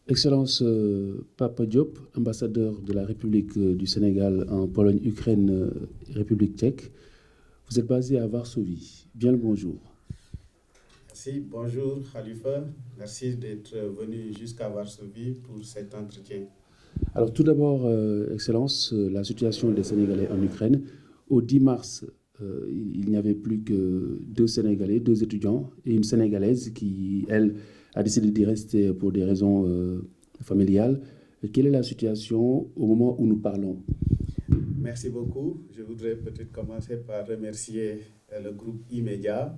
Excellence Papa Diop, ambassadeur de la République du Sénégal en Pologne, Ukraine, République tchèque. Vous êtes basé à Varsovie. Bien le bonjour. Merci, bonjour Khalifa. Merci d'être venu jusqu'à Varsovie pour cet entretien. Alors tout d'abord, Excellence, la situation des Sénégalais en Ukraine. Au 10 mars, il n'y avait plus que deux Sénégalais, deux étudiants et une Sénégalaise qui, elle, a décidé d'y rester pour des raisons familiales. Quelle est la situation au moment où nous parlons? Merci beaucoup. Je voudrais peut-être commencer par remercier le groupe E-Media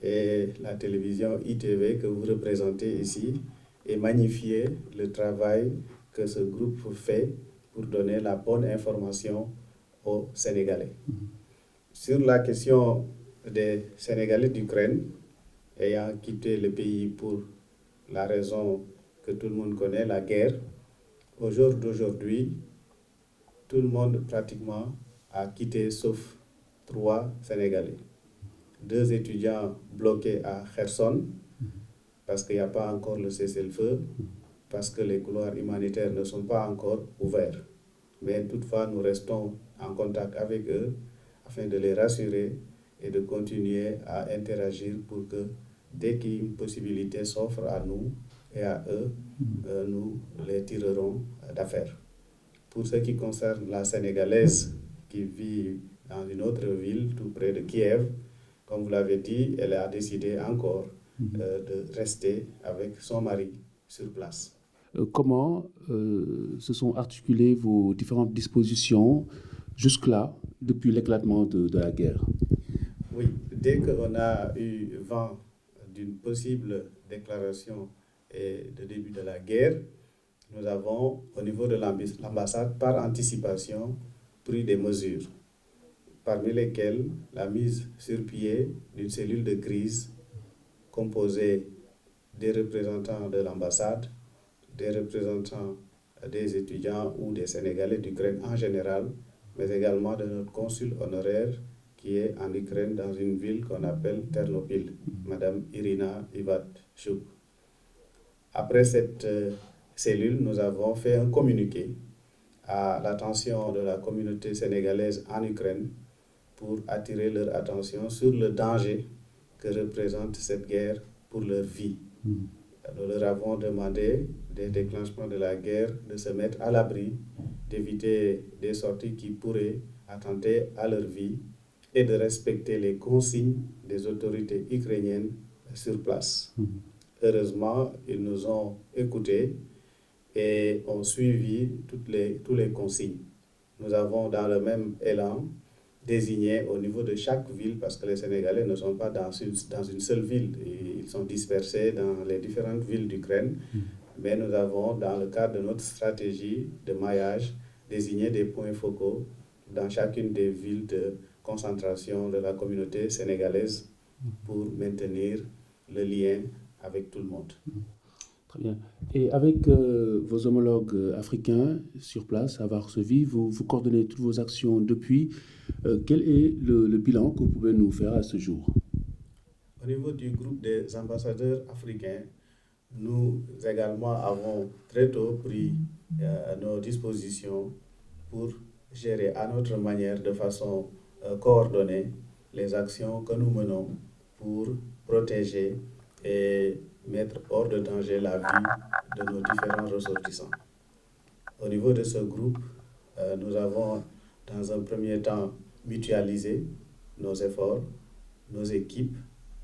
et la télévision ITV que vous représentez ici et magnifier le travail que ce groupe fait pour donner la bonne information aux Sénégalais. Sur la question des Sénégalais d'Ukraine ayant quitté le pays pour la raison que tout le monde connaît, la guerre, au jour d'aujourd'hui, tout le monde pratiquement a quitté sauf 3 Sénégalais. 2 étudiants bloqués à Kherson parce qu'il n'y a pas encore le cessez-le-feu, parce que les couloirs humanitaires ne sont pas encore ouverts. Mais toutefois, nous restons en contact avec eux afin de les rassurer et de continuer à interagir pour que dès qu'une possibilité s'offre à nous et à eux, nous les tirerons d'affaire. Pour ce qui concerne la Sénégalaise qui vit dans une autre ville tout près de Kiev, comme vous l'avez dit, elle a décidé encore de rester avec son mari sur place. Comment se sont articulées vos différentes dispositions jusque-là, depuis l'éclatement de la guerre? Oui, dès qu'on a eu vent d'une possible déclaration et de début de la guerre, nous avons, au niveau de l'ambassade, par anticipation, pris des mesures, parmi lesquelles la mise sur pied d'une cellule de crise composée des représentants de l'ambassade, des représentants des étudiants ou des Sénégalais d'Ukraine en général, mais également de notre consul honoraire qui est en Ukraine dans une ville qu'on appelle Ternopil, Madame Irina Ivatchuk. Après cette cellule, nous avons fait un communiqué à l'attention de la communauté sénégalaise en Ukraine pour attirer leur attention sur le danger que représente cette guerre pour leur vie. Nous leur avons demandé, dès le déclenchement de la guerre, de se mettre à l'abri, d'éviter des sorties qui pourraient attenter à leur vie et de respecter les consignes des autorités ukrainiennes sur place. Heureusement, ils nous ont écoutés et ont suivi tous les consignes. Nous avons, dans le même élan, désigné au niveau de chaque ville, parce que les Sénégalais ne sont pas dans une seule ville, ils sont dispersés dans les différentes villes d'Ukraine, mais nous avons, dans le cadre de notre stratégie de maillage, désigné des points focaux dans chacune des villes de concentration de la communauté sénégalaise pour maintenir le lien avec tout le monde. Très bien. Et avec vos homologues africains sur place à Varsovie, vous coordonnez toutes vos actions depuis. Quel est le bilan que vous pouvez nous faire à ce jour? Au niveau du groupe des ambassadeurs africains, nous également avons très tôt pris nos dispositions pour gérer à notre manière, de façon coordonnée, les actions que nous menons pour protéger et mettre hors de danger la vie de nos différents ressortissants. Au niveau de ce groupe, nous avons dans un premier temps mutualisé nos efforts, nos équipes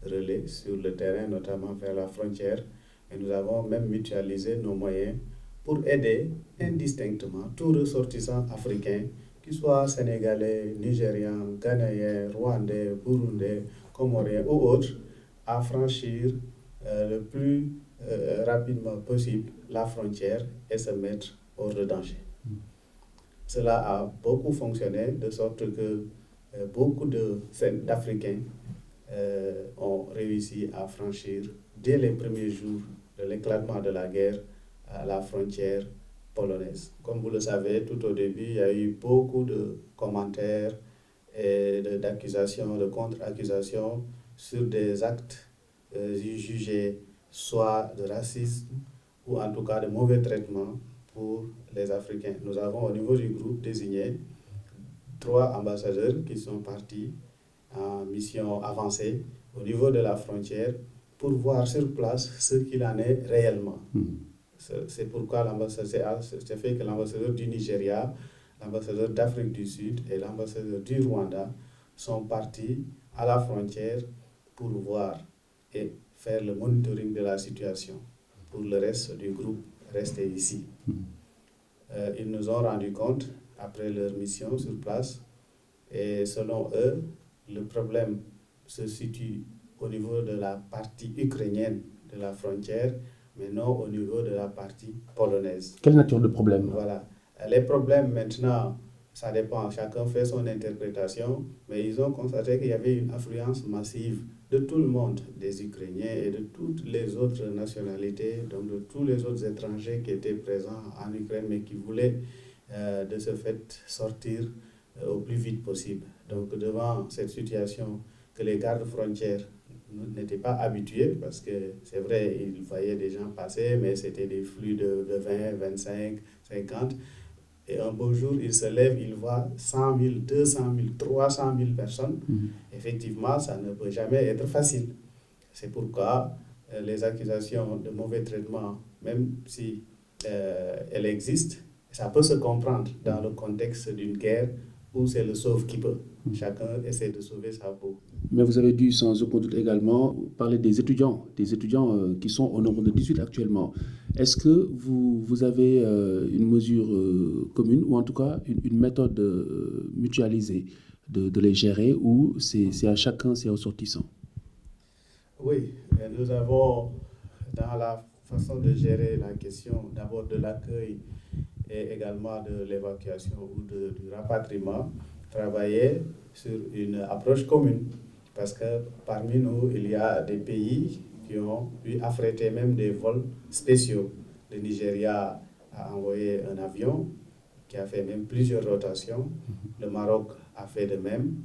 relais sur le terrain, notamment vers la frontière, et nous avons même mutualisé nos moyens pour aider indistinctement tout ressortissant africain, qu'il soit sénégalais, nigérian, ghanéen, rwandais, burundais, comorien ou autre, à franchir le plus rapidement possible la frontière et se mettre hors de danger. Cela a beaucoup fonctionné, de sorte que beaucoup d'Africains ont réussi à franchir dès les premiers jours de l'éclatement de la guerre à la frontière polonaise. Comme vous le savez, tout au début, il y a eu beaucoup de commentaires et d'accusations, de contre-accusations sur des actes jugés soit de racisme ou en tout cas de mauvais traitements pour les Africains. Nous avons au niveau du groupe désigné 3 ambassadeurs qui sont partis en mission avancée au niveau de la frontière pour voir sur place ce qu'il en est réellement. C'est pourquoi c'est fait que l'ambassadeur du Nigeria, l'ambassadeur d'Afrique du Sud et l'ambassadeur du Rwanda sont partis à la frontière pour voir et faire le monitoring de la situation. Pour le reste du groupe, rester ici. Ils nous ont rendu compte, après leur mission sur place, et selon eux, le problème se situe au niveau de la partie ukrainienne de la frontière, mais non au niveau de la partie polonaise. Quelle nature de problème? Voilà. Les problèmes maintenant, ça dépend, chacun fait son interprétation, mais ils ont constaté qu'il y avait une affluence massive de tout le monde, des Ukrainiens et de toutes les autres nationalités, donc de tous les autres étrangers qui étaient présents en Ukraine, mais qui voulaient de ce fait sortir au plus vite possible. Donc devant cette situation que les gardes frontières n'étaient pas habitués, parce que c'est vrai, ils voyaient des gens passer, mais c'était des flux de 20, 25, 50. Et un beau jour, ils se lèvent, ils voient 100 000, 200 000, 300 000 personnes. Effectivement, ça ne peut jamais être facile. C'est pourquoi les accusations de mauvais traitement, même si elles existent, ça peut se comprendre dans le contexte d'une guerre où c'est le sauve qui peut. Chacun essaie de sauver sa peau. Mais vous avez dû sans aucun doute également parler des étudiants qui sont au nombre de 18 actuellement. Est-ce que vous avez une mesure commune ou en tout cas une méthode mutualisée de les gérer ou c'est à chacun ses ressortissants? Oui, nous avons dans la façon de gérer la question d'abord de l'accueil et également de l'évacuation ou du rapatriement, travaillé sur une approche commune. Parce que parmi nous, il y a des pays qui ont pu affréter même des vols spéciaux. Le Nigeria a envoyé un avion qui a fait même plusieurs rotations. Le Maroc a fait de même.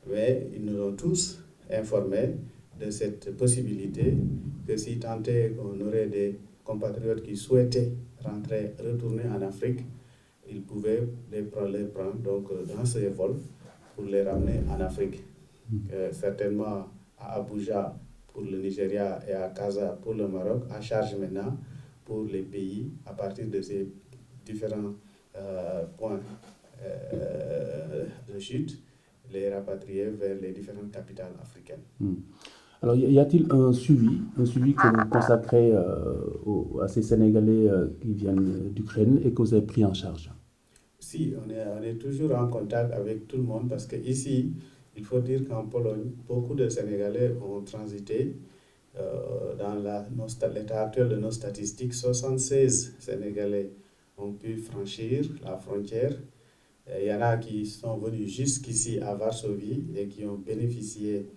Mais ils nous ont tous informés de cette possibilité que si tant est qu'on aurait des compatriotes qui souhaitaient retourner en Afrique, ils pouvaient les prendre donc, dans ces vols pour les ramener en Afrique. Certainement à Abuja pour le Nigeria et à Casa pour le Maroc, à charge maintenant pour les pays à partir de ces différents points de chute, les rapatrier vers les différentes capitales africaines. Alors, y a-t-il un suivi que vous consacrez à ces Sénégalais qui viennent d'Ukraine et que vous avez pris en charge? Si, on est toujours en contact avec tout le monde parce qu'ici, il faut dire qu'en Pologne, beaucoup de Sénégalais ont transité. Dans l'état actuel de nos statistiques, 76 Sénégalais ont pu franchir la frontière. Il y en a qui sont venus jusqu'ici à Varsovie et qui ont bénéficié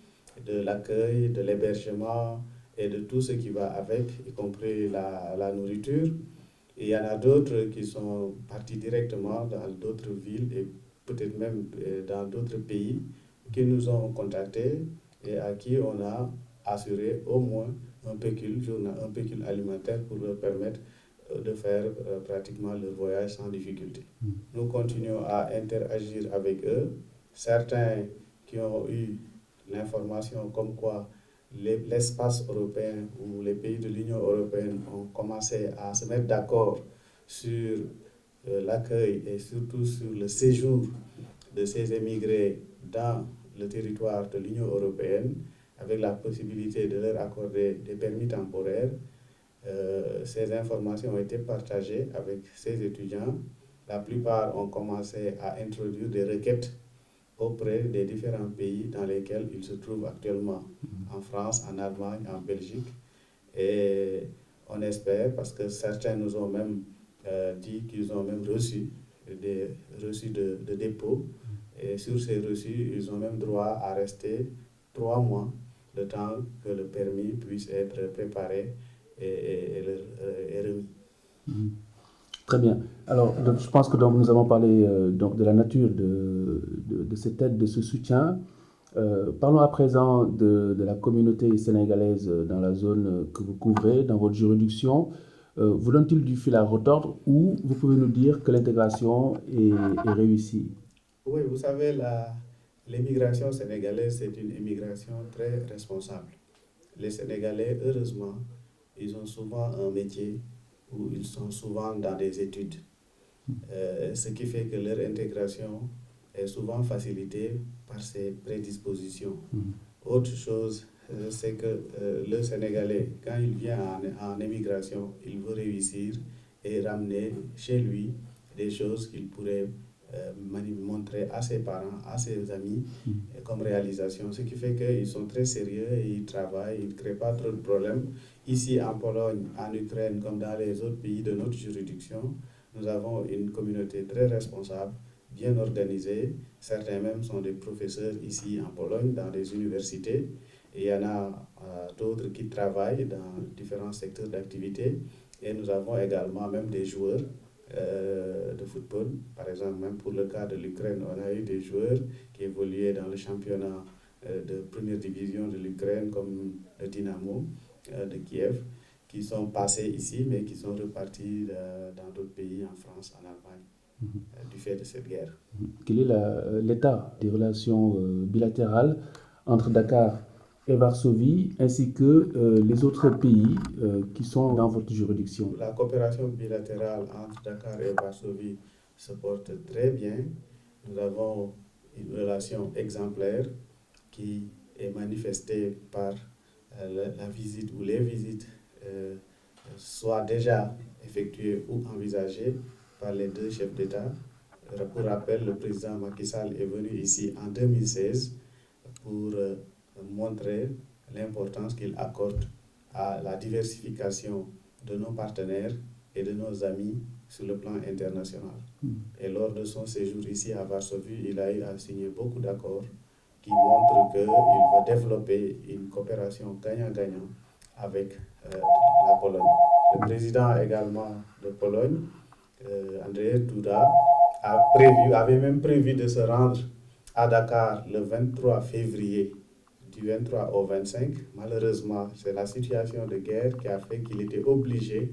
de l'accueil, de l'hébergement et de tout ce qui va avec, y compris la nourriture. Et il y en a d'autres qui sont partis directement dans d'autres villes et peut-être même dans d'autres pays qui nous ont contactés et à qui on a assuré au moins un pécule alimentaire pour leur permettre de faire pratiquement le voyage sans difficulté. Nous continuons à interagir avec eux. Certains qui ont eu l'information comme quoi l'espace européen ou les pays de l'Union européenne ont commencé à se mettre d'accord sur l'accueil et surtout sur le séjour de ces émigrés dans le territoire de l'Union européenne, avec la possibilité de leur accorder des permis temporaires. Ces informations ont été partagées avec ces étudiants. La plupart ont commencé à introduire des requêtes auprès des différents pays dans lesquels ils se trouvent actuellement, en France, en Allemagne, en Belgique. Et on espère, parce que certains nous ont même dit qu'ils ont même reçu des reçus de dépôt. Et sur ces reçus, ils ont même droit à rester 3 mois, le temps que le permis puisse être préparé et remis. Très bien. Alors, donc, je pense que nous avons parlé donc, de la nature de cette aide, de ce soutien. Parlons à présent de la communauté sénégalaise dans la zone que vous couvrez, dans votre juridiction. vous donne-t-il du fil à retordre ou vous pouvez nous dire que l'intégration est réussie? Oui, vous savez, l'immigration sénégalaise, c'est une immigration très responsable. Les Sénégalais, heureusement, ils ont souvent un métier où ils sont souvent dans des études. Ce qui fait que leur intégration est souvent facilitée par ces prédispositions. Autre chose, c'est que le Sénégalais, quand il vient en émigration, il veut réussir et ramener chez lui des choses qu'il pourrait montrer à ses parents, à ses amis, comme réalisation. Ce qui fait qu'ils sont très sérieux et ils travaillent, ils ne créent pas trop de problèmes. Ici en Pologne, en Ukraine, comme dans les autres pays de notre juridiction, nous avons une communauté très responsable, bien organisée. Certains même sont des professeurs ici en Pologne, dans des universités. Et il y en a d'autres qui travaillent dans différents secteurs d'activité. Et nous avons également même des joueurs de football. Par exemple, même pour le cas de l'Ukraine, on a eu des joueurs qui évoluaient dans le championnat de première division de l'Ukraine, comme le Dynamo de Kiev, qui sont passés ici, mais qui sont repartis dans d'autres pays, en France, en Allemagne, du fait de cette guerre. Quel est l'état des relations bilatérales entre Dakar et Varsovie, ainsi que les autres pays qui sont dans votre juridiction? La coopération bilatérale entre Dakar et Varsovie se porte très bien. Nous avons une relation exemplaire qui est manifestée par la visite ou les visites soit déjà effectuées ou envisagées par les deux chefs d'État. Pour rappel, le président Macky Sall est venu ici en 2016 pour montrer l'importance qu'il accorde à la diversification de nos partenaires et de nos amis sur le plan international. Et lors de son séjour ici à Varsovie, il a eu à signer beaucoup d'accords qui montrent qu'il va développer une coopération gagnant-gagnant avec la Pologne. Le président également de Pologne, Andrzej Duda, avait même prévu de se rendre à Dakar le 23 février, du 23 au 25. Malheureusement, c'est la situation de guerre qui a fait qu'il était obligé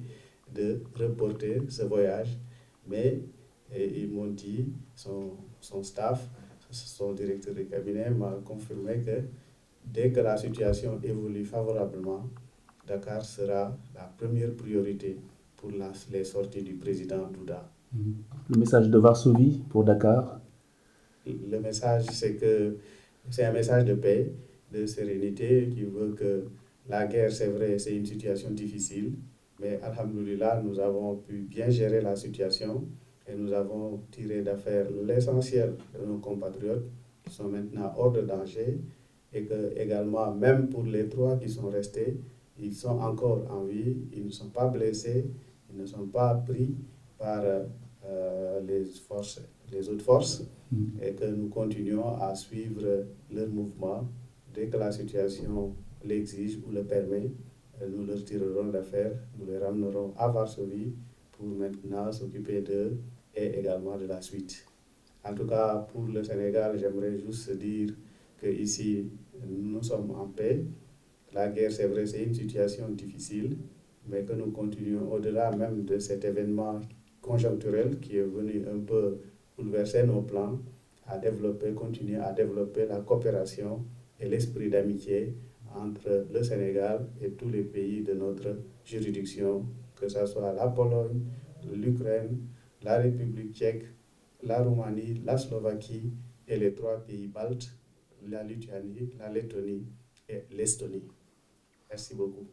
de reporter ce voyage. Mais ils m'ont dit, son staff, son directeur de cabinet m'a confirmé que dès que la situation évolue favorablement, Dakar sera la première priorité pour les sorties du président Duda. Le message de Varsovie pour Dakar? Le message, c'est un message de paix, de sérénité, qui veut que la guerre, c'est vrai, c'est une situation difficile, mais alhamdoulilah, nous avons pu bien gérer la situation et nous avons tiré d'affaire l'essentiel de nos compatriotes qui sont maintenant hors de danger et que également, même pour les 3 qui sont restés, ils sont encore en vie, ils ne sont pas blessés, ils ne sont pas pris par les autres forces et que nous continuons à suivre leur mouvement. Dès que la situation l'exige ou le permet, nous leur tirerons d'affaire, nous les ramènerons à Varsovie pour maintenant s'occuper d'eux et également de la suite. En tout cas, pour le Sénégal, j'aimerais juste dire qu'ici, nous sommes en paix. La guerre, c'est vrai, c'est une situation difficile, mais que nous continuons au-delà même de cet événement conjoncturel qui est venu un peu bouleverser nos plans, continuer à développer la coopération et l'esprit d'amitié entre le Sénégal et tous les pays de notre juridiction, que ce soit la Pologne, l'Ukraine, la République tchèque, la Roumanie, la Slovaquie et les 3 pays baltes, la Lituanie, la Lettonie et l'Estonie. Merci beaucoup.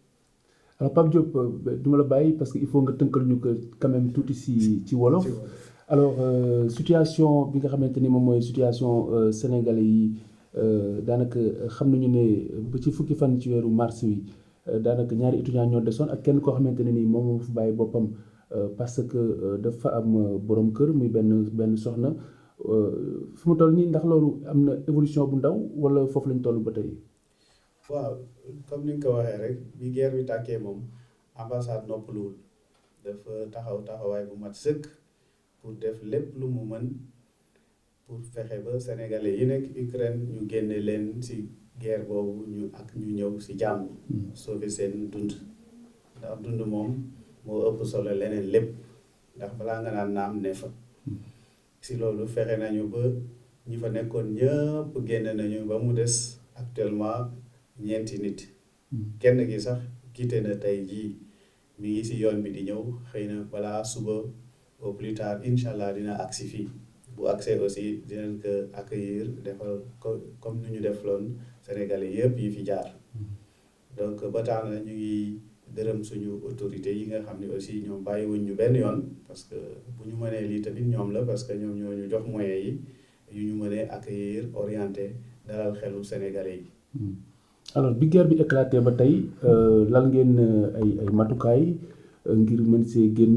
Alors Pape Diop, du ma la bàyyi parce que il faut nga tënkal ñu ko quand même tuuti ci wolof. Alors situation bi nga xamante ni moom mooy situation sénégalais yi daanaka xam nañu ne ba ci fukki fan ci weeru mars wi daanaka ñaari étudiants ñoo desoon ak kenn koo xamante ne ni moom moo fi bàyyi boppam parce que dafa am borom kër muy benn soxna fi mu toll nii ndax loolu am na évolution bu ndaw wala foofu lañ toll ba tey. waaw comme ni nga ko waxee rek bi guerre bi tàkkee moom ambassade noppaluwul dafa taxawaay bu mat sëkk pour def lépp lu mu mën pour fexe ba sénégalais yi nekk Ukraine ñu génne leen ci guerre boobu ñu ñëw ci jàmm sauver seen dund ndax dund moom moo ëpp solo leneen lépp ndax balaa nga naan naam ne fa si loolu fexe nañu ba ñi fa nekkoon ñëpp génn nañu ba mu des actuellement 9 nit kenn gi sax quitté na tey jii mi ngi si yoon bi di ñëw xëy na balaa suba au plus tard incha allah dina agsi fii bu agsee aussi dinañ ko accueillir defal ko comme ni ñu def loon Sénégalais yëpp yi fi jaar donc ba tax na ñu ngi gërëm suñu autorités yi nga xam ne aussi ñoom bàyyiwuñ ñu benn yoon parce que bu ñu mënee lii tamit ñoom la parce que ñoom ñoo ñu jox moyens yi yu ñu mënee accueillir orienter dalal xelu Sénégalais yi. alors bi guerre bi éclaté ba tey lal ngeen ay matukaay ngir mën see génn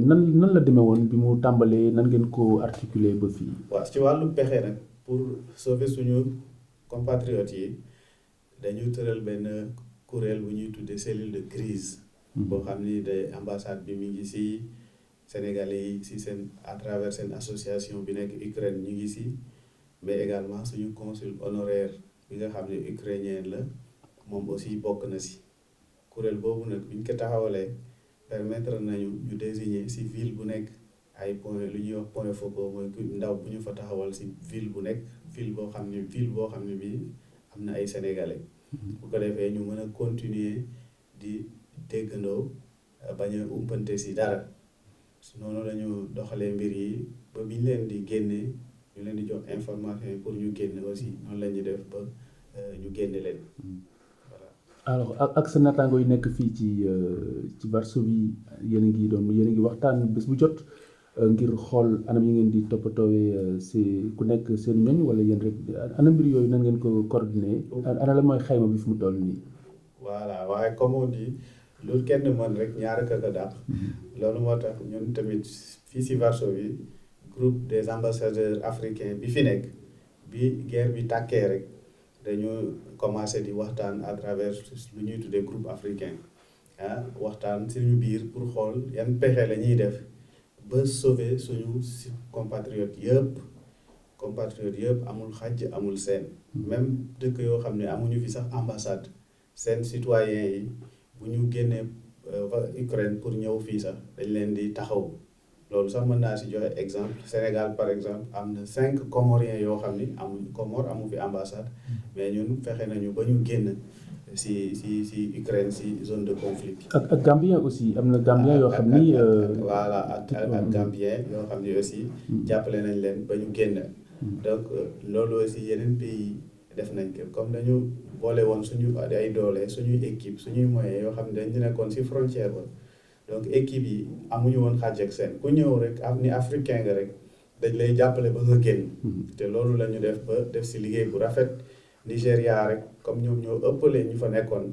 nan la demee woon bi mu tàmbalee nan ngeen ko articuler ba fii. waaw ci wàllu pexe nag pour sauver suñu compatriotes yi dañu tëral benn kuréel bu ñuy tuddee cellule de crise boo xam ni de ambassade bi mi ngi si Sénégalais yi si seen à travers seen association bi nekk Ukraine ñu ngi si mais également suñu consul honoraire bi nga xam ne ukrainien la moom aussi bokk na si kuréel boobu nag bi ñu ko taxawalee permettre nañu ñu désigner si ville bu nekk ay point lu ñuy wax point focaux mooy ndaw bu ñu fa taxawal si ville bu nekk ville boo xam ne bii am na ay sénégalais bu ko defee ñu mën a continuer di déggandoo bañ a umpante si dara noonu la ñu doxalee mbir yi ba bi ñu leen di génnee ñu leen di jox information yi pour ñu génne aussi noonu la ñuy def ba ñu génne leen voilà. alors ak sa naataango yi nekk fii ci Varsovie yéen a ngi waxtaan bés bu jot ngir xool anam yi ngeen di toppatoowee ku nekk seen ñoñ wala yéen rek anam mbir yooyu nan ngeen ko coordonné ana la mooy xayma bi fi mu toll nii. voilà waaye comme on dit lu kenn mën rek ñaar ka dàq loolu moo tax ñun tamit fii si Varsovie groupe des ambassadeurs africains bi fi nekk bi guerre bi tàkkee rek dañu commencé di waxtaan à travers lu ñuy tuddee groupe africain waxtaan suñu biir pour xool yan pexe la ñuy def ba sauver suñu compatriotes yëpp amul xàjj amul seen même dëkk yoo xam ne amuñu fi sax ambassade seen citoyens yi bu ñu génnee Ukraine pour ñëw fii sax dañ leen di taxaw loolu sax mën naa si joxe exemple Sénégal par exemple am na 5 Comoriens yoo xam ni Comore amu fi ambassade mais ñun fexe nañu ba ñu génn si Ukraine si zone de conflit. ak Gambien aussi am na Gambien yoo xam ni. voilà ak Gambien yoo xam ni aussi. jàppale nañ leen ba ñu génn. donc loolu aussi yeneen pays def nañ ko comme dañu boole woon suñu ay doole suñuy équipe suñuy moyens yoo xam ne dañu nekkoon si frontière ba donc équipe yi amuñu woon xàjj ak seen ku ñëw rek am ni africain nga rek dañ lay jàppale ba nga génn. te loolu la ñu def ba def si liggéey bu rafet. Nigéria rek comme ñoom ñoo ëppale ñu fa nekkoon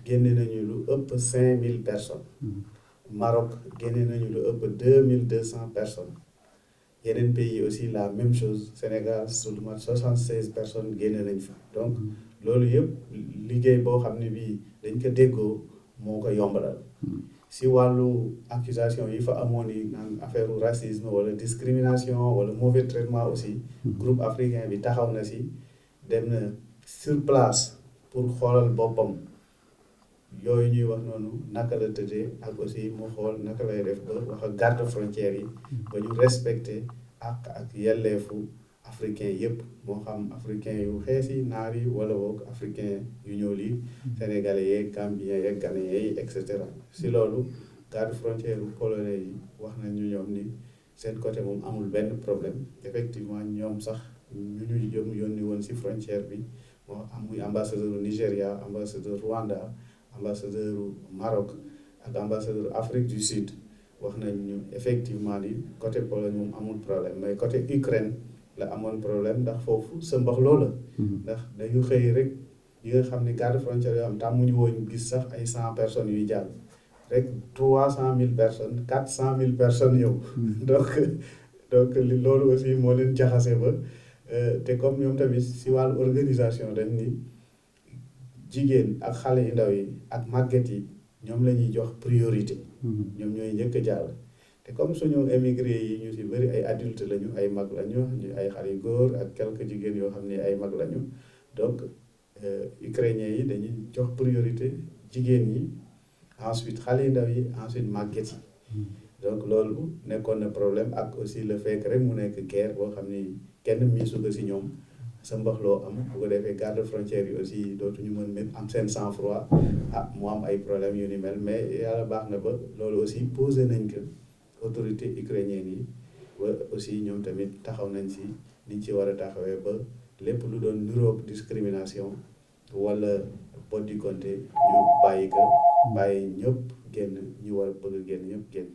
génne nañu lu ëpp 5000 personnes. Maroc génne nañu lu ëpp 2200 personnes. yeneen pays aussi la même chose Sénégal seulement 76 personnes génne nañ fa donc loolu yëpp liggéey boo xam ne bii dañ ko déggoo moo ko yombalal. si wàllu accusation yi fa amoon yi naan affaire racisme wala discrimination wala mauvais traitement aussi. groupe africain bi taxaw na si. dem na sur place pour xoolal boppam yooyu ñuy wax noonu naka la tëddee ak aussi mu xool naka lay def ba wax ak garde frontière yi ba ñu respecter ak yelleefu africain yëpp moo xam africain yu xees yi naar yi wala boog africain yu ñuul yi sénégalais yeeg gambien yeeg ghanéen yi et cetera si loolu garde frontière yu polonais yi wax nañ ñu ñoom ni seen côté moom amul benn problème effectivement ñoom sax ñu yónni woon si frontière bi moo am muy ambassadeur Nigéria ambassadeur Rwanda ambassadeur Maroc ak ambassadeur Afrique du Sud wax nañ ñu effectivement ni côté Pologne moom amul problème mais côté Ukraine la amoon problème ndax foofu sa mbax loola ndax dañu xëy rek yi nga xam ne garde frontière yoo xam tàmmuñu woon gis sax ay 100 personnes yuy jàll rek 300 000 personnes 400 000 personnes yow donc loolu aussi moo leen jaxase ba te comme ñoom tamit si wàllu organisation dañ ni jigéen ak xale yu ndaw yi ak màgget yi ñoom la ñuy jox priorité. ñoom ñooy njëkk a jàll. te comme suñu émigré yi ñu si bëri ay adultes lañu ay mag lañu ay xale yu góor ak quelques jigéen yoo xam ne ay mag lañu donc ukrainiens yi dañuy jox priorité jigéen ñi ensuite xale yu ndaw yi ensuite màgget yi donc loolu nekkoon na problème ak aussi le fait que rek mu nekk guerre boo xam ni kenn miisu ko si ñoom sa mbaxloo am bu ko defee garde frontière yi aussi dootuñu mën am seen sang-froid mu am ay problèmes yu ni mel mais yàlla baax na ba loolu aussi posé nañ ko autorité ukrainienne yi ba aussi ñoom tamit taxaw nañ si niñ ci war a taxawee ba lépp lu doon niroog discrimination wala boddi konté ñu bàyyi ko bàyyi ñëpp génn ñu war a bëgg a génn ñëpp génn.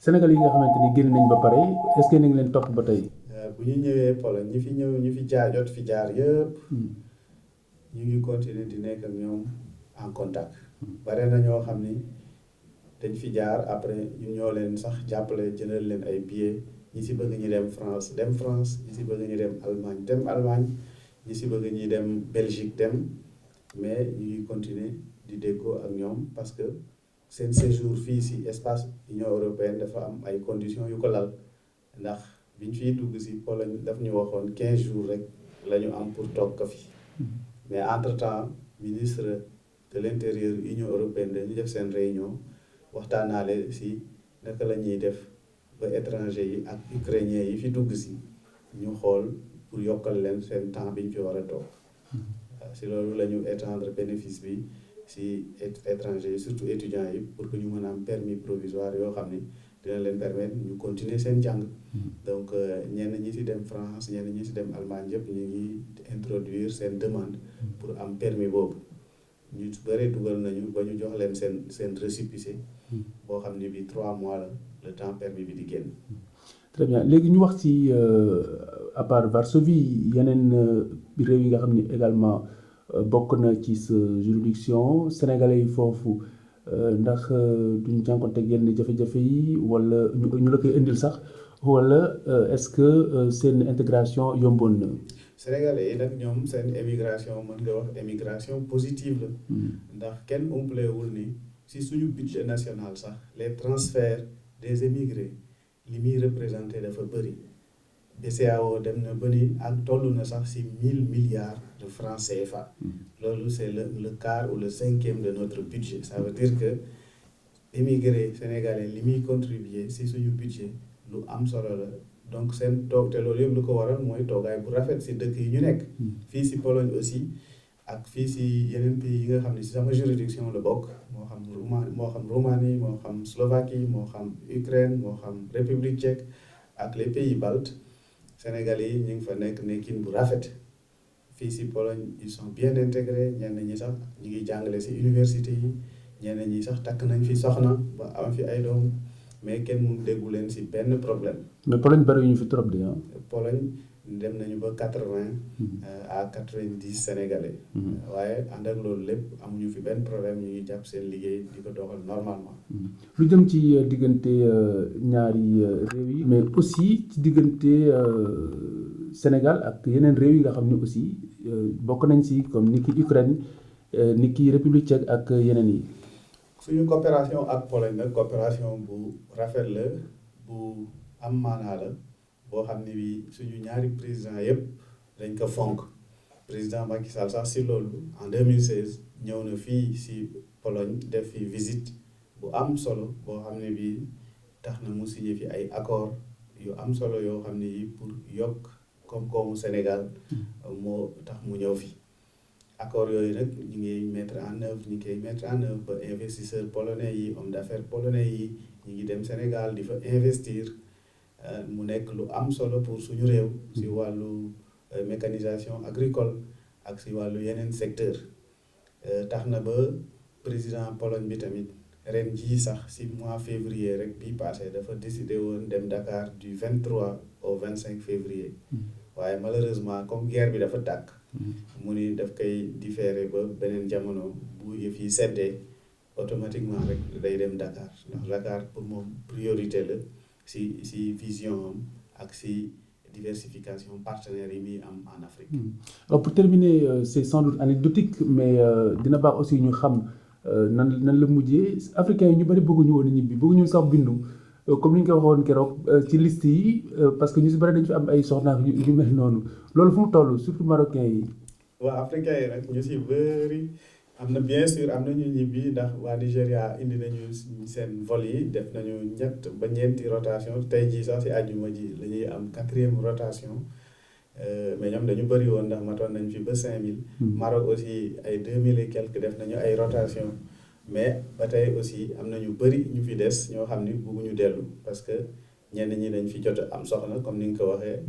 Sénégal yi nga xamante ni génn nañ ba pare est-ce que ni ngi leen topp ba tey. bu ñu ñëwee Pologne ñi fi jaar jot fi jaar yëpp ñu ngi continuer di nekk ak ñoom en contact. bare na ñoo xam ni dañ fi jaar après ñun ñoo leen sax jàppale jëndal leen ay billets ñi si bëgg ñu dem France ñi si bëgg ñu dem Allemagne ñi si bëgg ñi dem Belgique dem mais ñu ngi continuer di déggoo ak ñoom parce que seen séjour fii si espace Union européenne dafa am ay conditions yu ko lal ndax biñ fiy dugg si Pologne daf ñu waxoon 15 jours rek la ñu am pour toog ko fi mais entre-temps ministre de l'intérieur Union européenne dañu def seen réunion waxtaanaale si naka la ñuy def ba étranger yi ak ukrainiens yi fi dugg si ñu xool pour yokkal leen seen temps biñ fi war a toog si loolu la ñu étendre bénéfice bi si étranger yi surtout étudiants yi pour que ñu mën a am permis provisoire yoo xam ni dina leen permettre ñu continuer seen jàng donc ñenn ñi ci dem France ñenn ñi ci dem Allemagne yëpp ñu ngi introduire seen demande pour am permis boobu ñu bëri dugal nañu ba ñu jox leen seen récépissé boo xam ne bi 3 mois la le temps permis bi di génn. Très bien léegi ñu wax ci à part Varsovie yeneen réew yi nga xam ni également bokk na ci sa juridiction sénégalais yi foofu ndax duñu jànkoonte yenn jafe-jafe yi wala ñu la koy indil sax wala est-ce que seen intégration yomboon na. sénégalais yi nag ñoom seen émigration mën nga wax émigration positive la. ndax kenn umpalewul ni si suñu budget national sax les transferts des émigrés li muy représenté dafa bëri. BCEAO dem na ba ni ak toll na sax si 1000 milliards de francs CFA. loolu c'est le quart ou le cinquième de notre budget ça veut dire que émigré sénégalais li muy contribuer si suñu budget lu am solo la donc seen toog te loolu yëpp lu ko waral mooy toogaay bu rafet si dëkk yi ñu nekk. fii si Pologne aussi ak fii si yeneen pays yi nga xam ne si sama juridiction la bokk moo xam Roumanie moo xam Slovaquie moo xam Ukraine moo xam République tchèque ak les pays baltes. Sénégalais yi ñu ngi fa nekkin bu rafet fii si Pologne ils sont bien intégrés ñenn ñi sax ñu ngi jàngale si université yi ñenn ñi sax takk nañ fi soxna ba am fi ay doom mais kenn mun déggu leen si benn problème. mais Pologne bari ñu fi trop de ah. Pologne dem nañu ba 80 à 90 Sénégalais. waaye ànd ak loolu lépp amuñu fi benn problème ñu ngi jàpp seen liggéey di ko doxal normalement. lu jëm ci diggante ñaari réew yi mais aussi ci diggante Sénégal ak yeneen réew yi nga xam ne aussi bokk nañ si comme ni ki Ukraine ni ki République tchèque ak yeneen yi. suñu coopération ak Pologne nag coopération bu rafet la bu am maanaa la boo xam ne bi suñu ñaari président yëpp dañ ko fonk président Macky Sall sax si loolu en 2016 ñëw na fii si Pologne def fi visite bu am solo boo xam ne bi tax na mu signé fi ay accord yu am solo yoo xam ne yi pour yokk koom-koomu Sénégal moo tax mu ñëw fi accord yooyu nag ñu ngi koy mettre en œuvre ba investisseurs polonais yi hommes d'affaires polonais yi ñu ngi dem Sénégal di fa investir mu nekk lu am solo pour suñu réew si wàllu mécanisation agricole ak si wàllu yeneen secteur tax na ba président Pologne bi tamit ren jii sax si mois février rek bii passé dafa décidé woon dem Dakar du 23 au 25 février waaye malheureusement comme guerre bi dafa tàkk mu ni daf koy différer ba beneen jamono bu yëf yi seddee automatiquement rek day dem Dakar ndax Dakar pour moom priorité la si vision am ak si diversification partenaires yi muy am en Afrique. Pour terminer c'est sans doute anecdotique mais dina baax aussi ñu xam nan la mujjee africains yi ñu bari bëgguñu woon ñibbi bëgguñu sax bindu comme ni ñu ko waxoon keroog ci liste yi parce que ñu si bari dañu fi am ay soxna yu mel noonu loolu fu mu toll surtout marocains yi. waa africains yi nag ñu si bëri am na bien sûr am na ñu ñibbi ndax waa Nigéria indi nañu seen vol yi def nañu ñett ba ñeenti rotation tey jii sax si àjjuma ji la ñuy am 4e rotation mais ñoom dañu bëri woon ndax matoon nañ fi ba 5000. Maroc aussi ay 2000 et quelques def nañu ay rotation mais ba tey aussi am na ñu bëri ñu fi des ñoo xam ni bëgguñu dellu parce que ñenn ñi dañ fi jot am soxna comme ni nga ko waxee.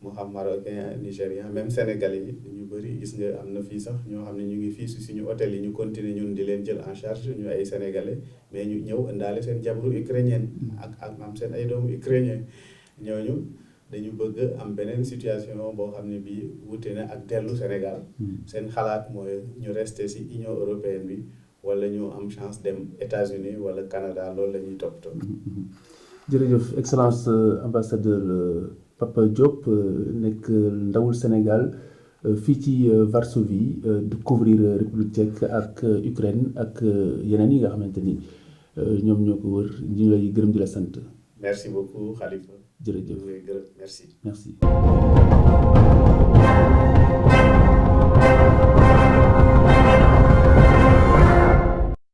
moo xam marocain nigérien même sénégalais yi ñu bëri gis nga am na fii sax ñoo xam ne ñu ngi fii si suñu hôtel yi ñu continuer ñun di leen jël en charge ñu ay sénégalais mais ñu ñëw indaale seen jabaru ukrainienne ak am seen ay doomu ukrainien ñooñu dañu bëgg am beneen situation boo xam ne bii wute na ak dellu Sénégal seen xalaat mooy ñu rester si Union européenne bi wala ñu am chance dem États-Unis wala Canada loolu la ñuy toppatoo. jërëjëf excellence ambassadeur Papa Diop nekk ndawul Sénégal fii ci Varsovie découvrir République tchèque ak Ukraine ak yeneen yi nga xamante ni ñoom ñoo ko wër ñu lay gërëm di la sant. merci beaucoup Khalifa. jërëjëf gërëm merci. merci.